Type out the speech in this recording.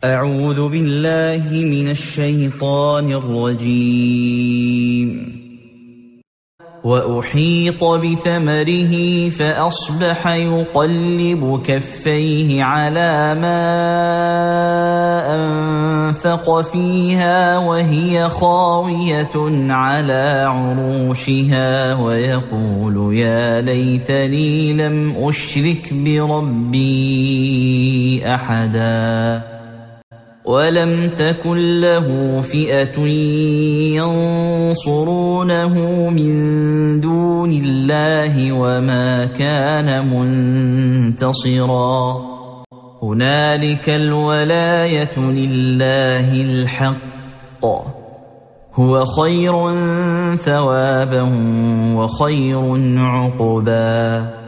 أعوذ بالله من الشيطان الرجيم. وأحيط بثمره فأصبح يقلب كفيه على ما أنفق فيها وهي خاوية على عروشها ويقول يا ليتني لم أشرك بربي أحدا ولم تكن له فئة ينصرونه من دون الله وما كان منتصرا. هنالك الولاية لله الحق هو خير ثوابا وخير عقبا.